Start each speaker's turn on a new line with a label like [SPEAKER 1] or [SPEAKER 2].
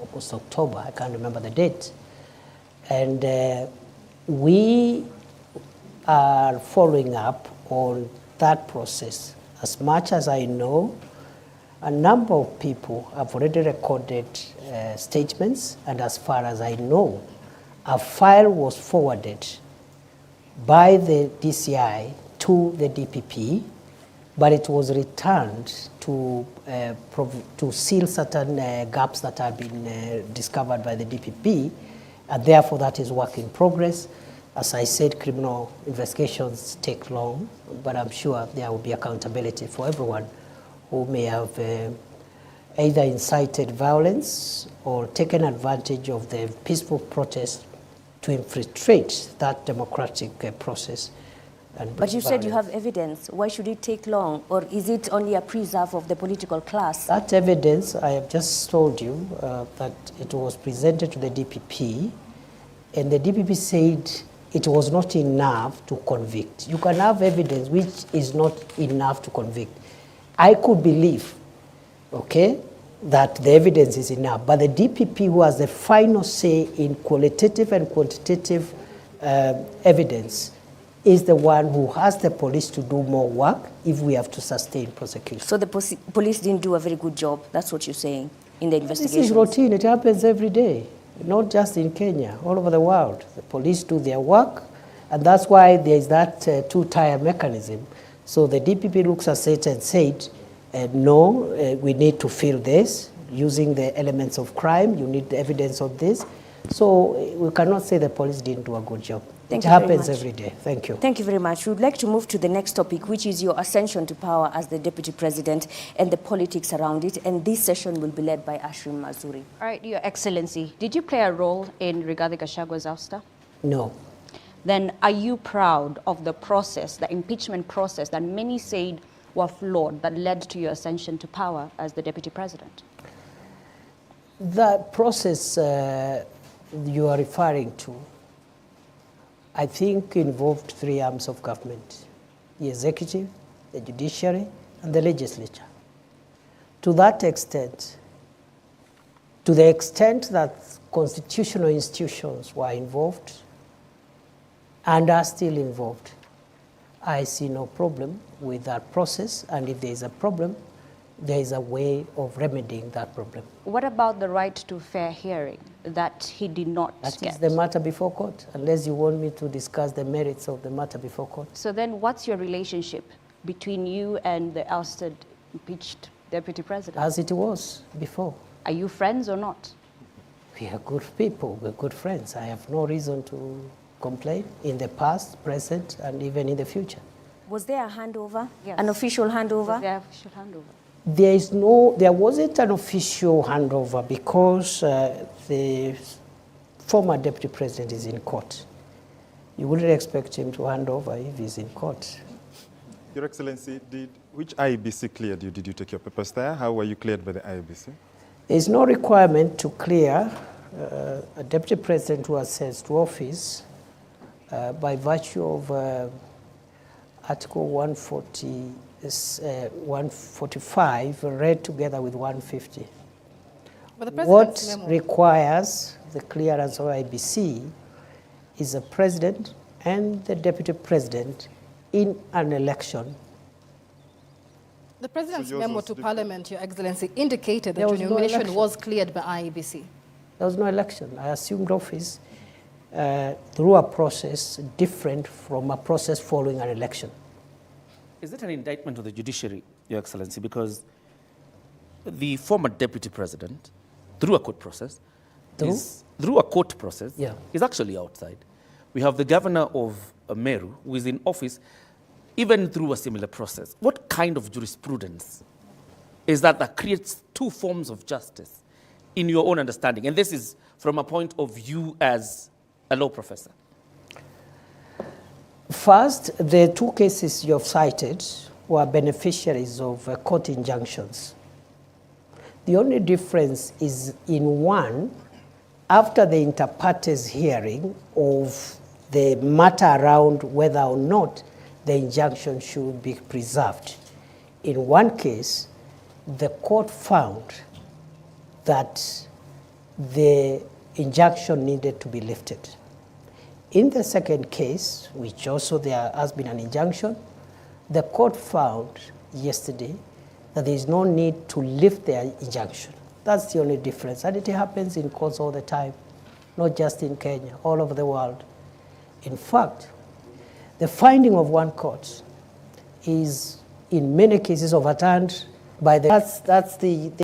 [SPEAKER 1] August, October, I can't remember the date. And we are following up on that process. As much as I know, a number of people have already recorded statements, and as far as I know, a file was forwarded by the DCI to the DPP, but it was returned to seal certain gaps that have been discovered by the DPP, and therefore that is work in progress. As I said, criminal investigations take long, but I'm sure there will be accountability for everyone who may have either incited violence or taken advantage of the peaceful protest to infiltrate that democratic process.
[SPEAKER 2] But you said you have evidence. Why should it take long? Or is it only a preserve of the political class?
[SPEAKER 1] That evidence, I have just told you that it was presented to the DPP, and the DPP said it was not enough to convict. You can have evidence which is not enough to convict. I could believe, okay, that the evidence is enough, but the DPP, who has the final say in qualitative and quantitative evidence, is the one who has the police to do more work if we have to sustain prosecution.
[SPEAKER 2] So the police didn't do a very good job, that's what you're saying, in the investigation?
[SPEAKER 1] This is routine, it happens every day, not just in Kenya, all over the world. The police do their work, and that's why there is that two-tier mechanism. So the DPP looks at it and said, no, we need to fill this using the elements of crime, you need the evidence of this. So we cannot say the police didn't do a good job. It happens every day. Thank you.
[SPEAKER 2] Thank you very much. We would like to move to the next topic, which is your ascension to power as the Deputy President and the politics around it. And this session will be led by Ashrim Mazuri.
[SPEAKER 3] All right, Your Excellency, did you play a role in Rigathi Gachagwa's ouster?
[SPEAKER 1] No.
[SPEAKER 3] Then are you proud of the process, the impeachment process that many said were flawed that led to your ascension to power as the Deputy President?
[SPEAKER 1] The process you are referring to, I think, involved three arms of government: the executive, the judiciary, and the legislature. To that extent, to the extent that constitutional institutions were involved and are still involved, I see no problem with that process, and if there is a problem, there is a way of remedying that problem.
[SPEAKER 3] What about the right to fair hearing that he did not get?
[SPEAKER 1] That is the matter before court, unless you want me to discuss the merits of the matter before court.
[SPEAKER 3] So then what's your relationship between you and the ousted, impeached Deputy President?
[SPEAKER 1] As it was before.
[SPEAKER 3] Are you friends or not?
[SPEAKER 1] We are good people, we're good friends. I have no reason to complain in the past, present, and even in the future.
[SPEAKER 2] Was there a handover?
[SPEAKER 3] Yes.
[SPEAKER 2] An official handover?
[SPEAKER 3] Was there an official handover?
[SPEAKER 1] There wasn't an official handover because the former Deputy President is in court. You wouldn't expect him to hand over if he's in court.
[SPEAKER 4] Your Excellency, which IEBC cleared you? Did you take your papers there? How were you cleared by the IEBC?
[SPEAKER 1] There's no requirement to clear a Deputy President who ascends to office by virtue of Article 145 read together with 150. What requires the clearance of IBC is the President and the Deputy President in an election.
[SPEAKER 5] The President's memo to Parliament, Your Excellency, indicated that your nomination was cleared by IEBC.
[SPEAKER 1] There was no election. I assumed office through a process different from a process following an election.
[SPEAKER 6] Is it an indictment of the judiciary, Your Excellency? Because the former Deputy President, through a court process, is actually outside. We have the governor of Meru, who is in office, even through a similar process. What kind of jurisprudence is that creates two forms of justice in your own understanding? And this is from a point of view as a law professor.
[SPEAKER 1] First, the two cases you have cited were beneficiaries of court injunctions. The only difference is in one, after the inter partes hearing of the matter around whether or not the injunction should be preserved. In one case, the court found that the injunction needed to be lifted. In the second case, which also there has been an injunction, the court found yesterday that there is no need to lift the injunction. That's the only difference. And it happens in courts all the time, not just in Kenya, all over the world. In fact, the finding of one court is in many cases overturned by the... That's the